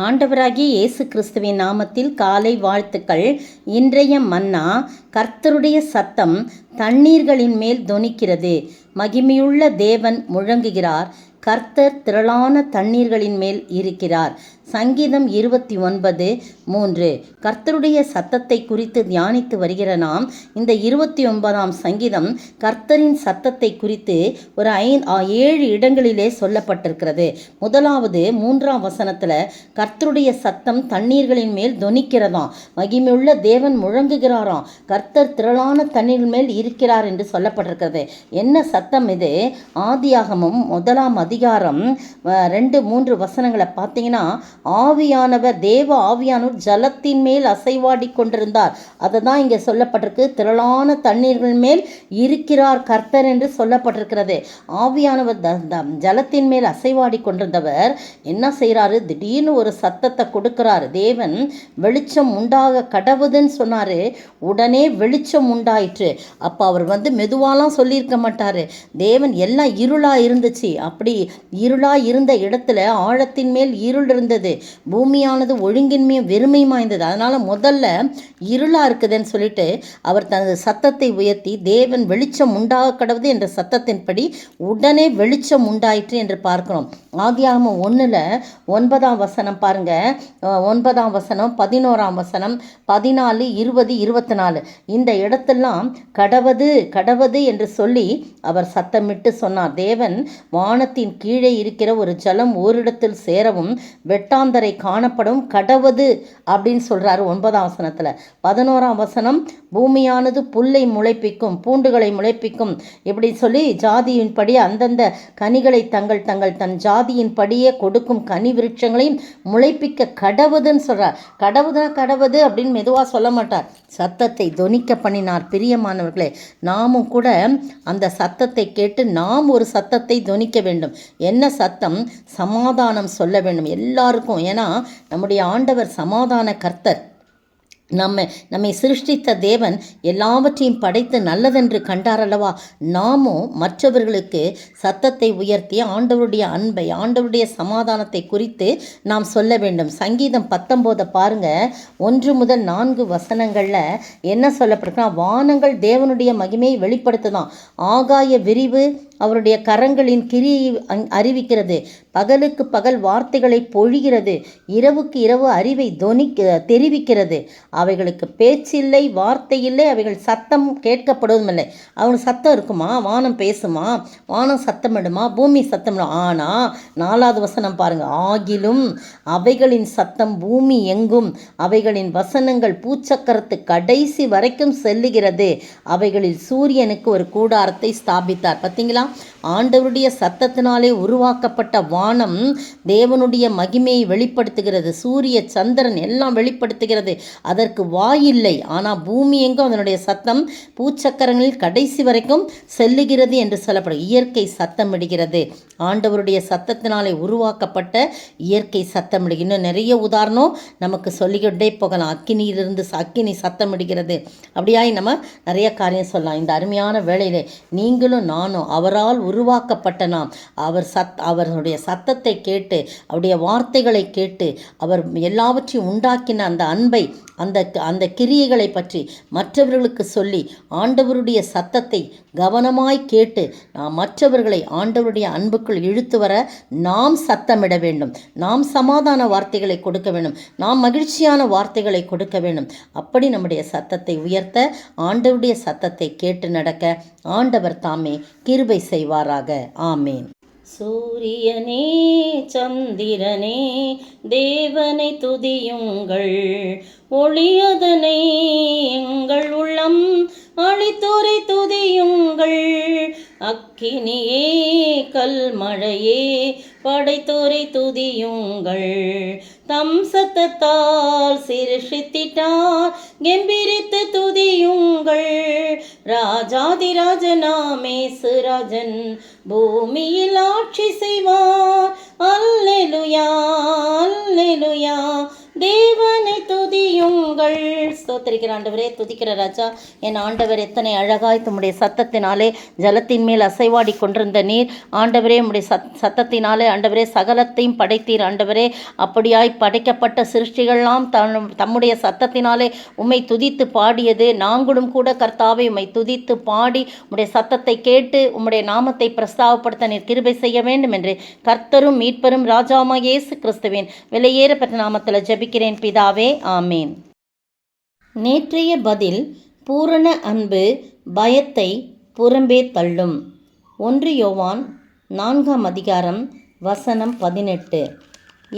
ஆண்டவராகிய இயேசு கிறிஸ்துவின் நாமத்தில் காலை வாழ்த்துக்கள். இன்றைய மன்னா, கர்த்தருடைய சத்தம் தண்ணீர்களின் மேல் தொனிக்கிறது. மகிமையுள்ள தேவன் முழங்குகிறார். கர்த்தர் திரளான தண்ணீர்களின் மேல் இருக்கிறார். சங்கீதம் 29:3. கர்த்தருடைய சத்தத்தை குறித்து தியானித்து வருகிற நாம் இந்த 29ஆம் சங்கீதம் கர்த்தரின் சத்தத்தை குறித்து ஒரு 7 இடங்களிலே சொல்லப்பட்டிருக்கிறது. முதலாவது 3ஆம் வசனத்தில் கர்த்தருடைய சத்தம் தண்ணீர்களின் மேல் தொனிக்கிறதாம். மகிமையுள்ள தேவன் முழங்குகிறாராம். கர்த்தர் திரளான தண்ணீர் மேல் இருக்கிறார் என்று சொல்லப்பட்டிருக்கிறது. என்ன சத்தம் இது? ஆதியாகமம் 1ஆம் அதிகாரம் 2-3 வசனங்களை பார்த்தீங்கன்னா, ஆவியானவர், தேவ ஆவியானவர் ஜலத்தின் மேல் அசைவாடி கொண்டிருந்தார். அதை தான் இங்கே சொல்லப்பட்டிருக்கு. திரளான தண்ணீர்கள் மேல் இருக்கிறார் கர்த்தர் என்று சொல்லப்பட்டிருக்கிறது. ஆவியானவர் ஜலத்தின் மேல் அசைவாடி கொண்டிருந்தவர் என்ன செய்கிறாரு? திடீர்னு ஒரு சத்தத்தை கொடுக்கிறார். தேவன் வெளிச்சம் உண்டாக கடவுதுன்னு சொன்னார். உடனே வெளிச்சம் உண்டாயிற்று. அப்போ அவர் மெதுவாலாம் சொல்லியிருக்க மாட்டார். தேவன் எல்லாம் இருளாக இருந்துச்சு. அப்படி இருளாக இருந்த இடத்துல ஆழத்தின் மேல் இருள் இருந்தது. பூமியானது ஒழுங்கின்மையும் வெறுமையுமா இருந்தது. அதனால முதல்ல இருளா இருக்குதுன்னு சொல்லிட்டு அவர் தனது சத்தத்தை உயர்த்தி, தேவன் வெளிச்சம் உண்டாக கடவுது என்ற சத்தத்தின்படி உடனே வெளிச்சம் உண்டாயிற்று என்று பார்க்கிறோம். ஆதியாகமம் 1:9 வசனம் பாருங்க. 9ஆம் வசனம், 11ஆம் வசனம், 14, 20, 24 இந்த இடத்தெல்லாம் கடவது கடவது என்று சொல்லி அவர் சத்தமிட்டு சொன்னார். தேவன் வானத்தின் கீழே இருக்கிற ஒரு ஜலம் ஓரிடத்தில் சேரவும் வெட்டாந்தரை காணப்படும் கடவது அப்படின்னு சொல்றாரு 9ஆம் வசனத்துல. 11ஆம் வசனம், பூமியானது புல்லை முளைப்பிக்கும், பூண்டுகளை முளைப்பிக்கும், இப்படி சொல்லி ஜாதியின்படி அந்தந்த கனிகளை தன் ஜாதியின் படியே கொடுக்கும் கனி விருட்சங்களையும் முளைப்பிக்க கடவுதுன்னு சொல்றார். கடவுது அப்படின்னு மெதுவா சொல்ல மாட்டார். சத்தத்தை தொனிக்க பண்ணினார். பிரியமானவர்களே, நாமும் கூட அந்த சத்தத்தை கேட்டு நாம் ஒரு சத்தத்தை தொனிக்க வேண்டும். என்ன சத்தம்? சமாதானம் சொல்ல வேண்டும் எல்லாருக்கும். ஏன்னா நம்முடைய ஆண்டவர் சமாதான கர்த்தர். நம்மை சிருஷ்டித்த தேவன் எல்லாவற்றையும் படைத்து நல்லதென்று கண்டாரல்லவா? நாமும் மற்றவர்களுக்கு சத்தத்தை உயர்த்தி ஆண்டவருடைய அன்பை, ஆண்டவருடைய சமாதானத்தை குறித்து நாம் சொல்ல வேண்டும். சங்கீதம் 19 பாருங்க. 1 முதல் 4 வசனங்களில் என்ன சொல்லப்பட்டிருக்குன்னா, வானங்கள் தேவனுடைய மகிமையை வெளிப்படுத்துதான். ஆகாய விரிவு அவருடைய கரங்களின் கிரியை அறிவிக்கிறது. பகலுக்கு பகல் வார்த்தைகளை பொழிகிறது. இரவுக்கு இரவு அறிவை தெரிவிக்கிறது. அவைகளுக்கு பேச்சில்லை, வார்த்தை இல்லை, அவைகள் சத்தம் கேட்கப்படுவதும் இல்லை. அவங்களுக்கு சத்தம் இருக்குமா? வானம் பேசுமா? வானம் சத்தமிடுமா? பூமி சத்தமிடும். ஆனால் 4ஆவது வசனம் பாருங்க. ஆகிலும் அவைகளின் சத்தம் பூமி எங்கும், அவைகளின் வசனங்கள் பூச்சக்கரத்து கடைசி வரைக்கும் செல்லுகிறது. அவைகளில் சூரியனுக்கு ஒரு கூடாரத்தை ஸ்தாபித்தார். பார்த்தீங்களா? ஆண்டவருடைய சத்தத்தினாலே உருவாக்கப்பட்ட வானம் தேவனுடைய மகிமையை வெளிப்படுத்துகிறது. சூரிய சந்திரன் எல்லாம் வெளிப்படுத்துகிறது. அதற்கு வாயில்லை. ஆனால் பூமி எங்கும் அதனுடைய சத்தம் பூச்சக்கரங்களில் கடைசி வரைக்கும் செல்லுகிறது என்று சொல்லப்படும். இயற்கை சத்தமிடுகிறது. ஆண்டவருடைய சத்தத்தினாலே உருவாக்கப்பட்ட இயற்கை சத்தமிடு. இன்னும் நிறைய உதாரணம் நமக்கு சொல்லிக்கிட்டே போகலாம். அக்கினியிலிருந்து அக்கினி சத்தமிடுகிறது. அப்படியாய் நம்ம நிறைய காரியம் சொல்லலாம். இந்த அருமையான வேளையிலே நீங்களும் நானும் அவரால் உருவாக்கப்பட்ட நாம் அவருடைய சத்தத்தை கேட்டு, அவருடைய வார்த்தைகளை கேட்டு, அவர் எல்லாவற்றையும் உண்டாக்கின அந்த அன்பை, அந்த கிரியைகளை பற்றி மற்றவர்களுக்கு சொல்லி ஆண்டவருடைய சத்தத்தை கவனமாய் கேட்டு நாம் மற்றவர்களை ஆண்டவருடைய அன்புக்குள் இழுத்து வர நாம் சத்தமிட வேண்டும். நாம் சமாதான வார்த்தைகளை கொடுக்க வேண்டும். நாம் மகிழ்ச்சியான வார்த்தைகளை கொடுக்க வேண்டும். அப்படி நம்முடைய சத்தத்தை உயர்த்த, ஆண்டவருடைய சத்தத்தை கேட்டு நடக்க ஆண்டவர் தாமே கிருபை செய்வாராக. ஆமேன். சூரியனே சந்திரனே தேவனை துதியுங்கள், ஒளியதனை எங்கள் உள்ளம் அளித்தோரை துதியுங்கள். அக்கினியே கல்மழையே படைத்தோரை துதியுங்கள். தம் சத்தத்தால் சிருஷ்டித்தார் கெம்பீரித்து துதியுங்கள். ராஜாதிராஜனாமேசுராஜன் பூமியில் ஆட்சி செய்வார். அல்லேலூயா அல்லேலூயா தேவனை துதியுங்கள். துதியுங்கள். ஸ்தோத்திரிக்கிற ஆண்டவரே, துதிக்கிற ராஜா, என் ஆண்டவர் எத்தனை அழகாய் உம்முடைய சத்தத்தினாலே ஜலத்தின் மேல் அசைவாடி கொண்டிருந்த நீர் ஆண்டவரே, உம்முடைய சத்தத்தினாலே ஆண்டவரே சகலத்தையும் படைத்தீர் ஆண்டவரே. அப்படியாய் படைக்கப்பட்ட சிருஷ்டிகள்லாம் தம்முடைய சத்தத்தினாலே உம்மை துதித்து பாடியது. நாங்களும் கூட கர்த்தாவை உம்மை துதித்து பாடி உம்முடைய சத்தத்தை கேட்டு உம்முடைய நாமத்தை பிரஸ்தாவப்படுத்த நீர் கிருபை செய்ய வேண்டும் என்று கர்த்தரும் மீட்பரும் ராஜாவாகிய இயேசு கிறிஸ்துவின் விலையேறப்பட்ட நாமத்தில் ஜெபிக்கிறேன் பிதாவே, ஆமேன். நேற்றைய பதில்: பூரண அன்பு பயத்தை புறம்பே தள்ளும். 1 யோவான் 4 அதிகாரம் வசனம் 18.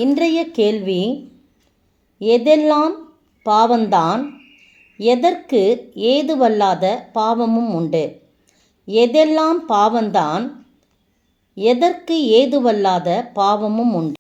இன்றைய கேள்வி: எதெல்லாம் பாவந்தான், எதற்கு ஏதுவல்லாத பாவமும் உண்டு? எதெல்லாம் பாவந்தான், எதற்கு ஏதுவல்லாத பாவமும் உண்டு?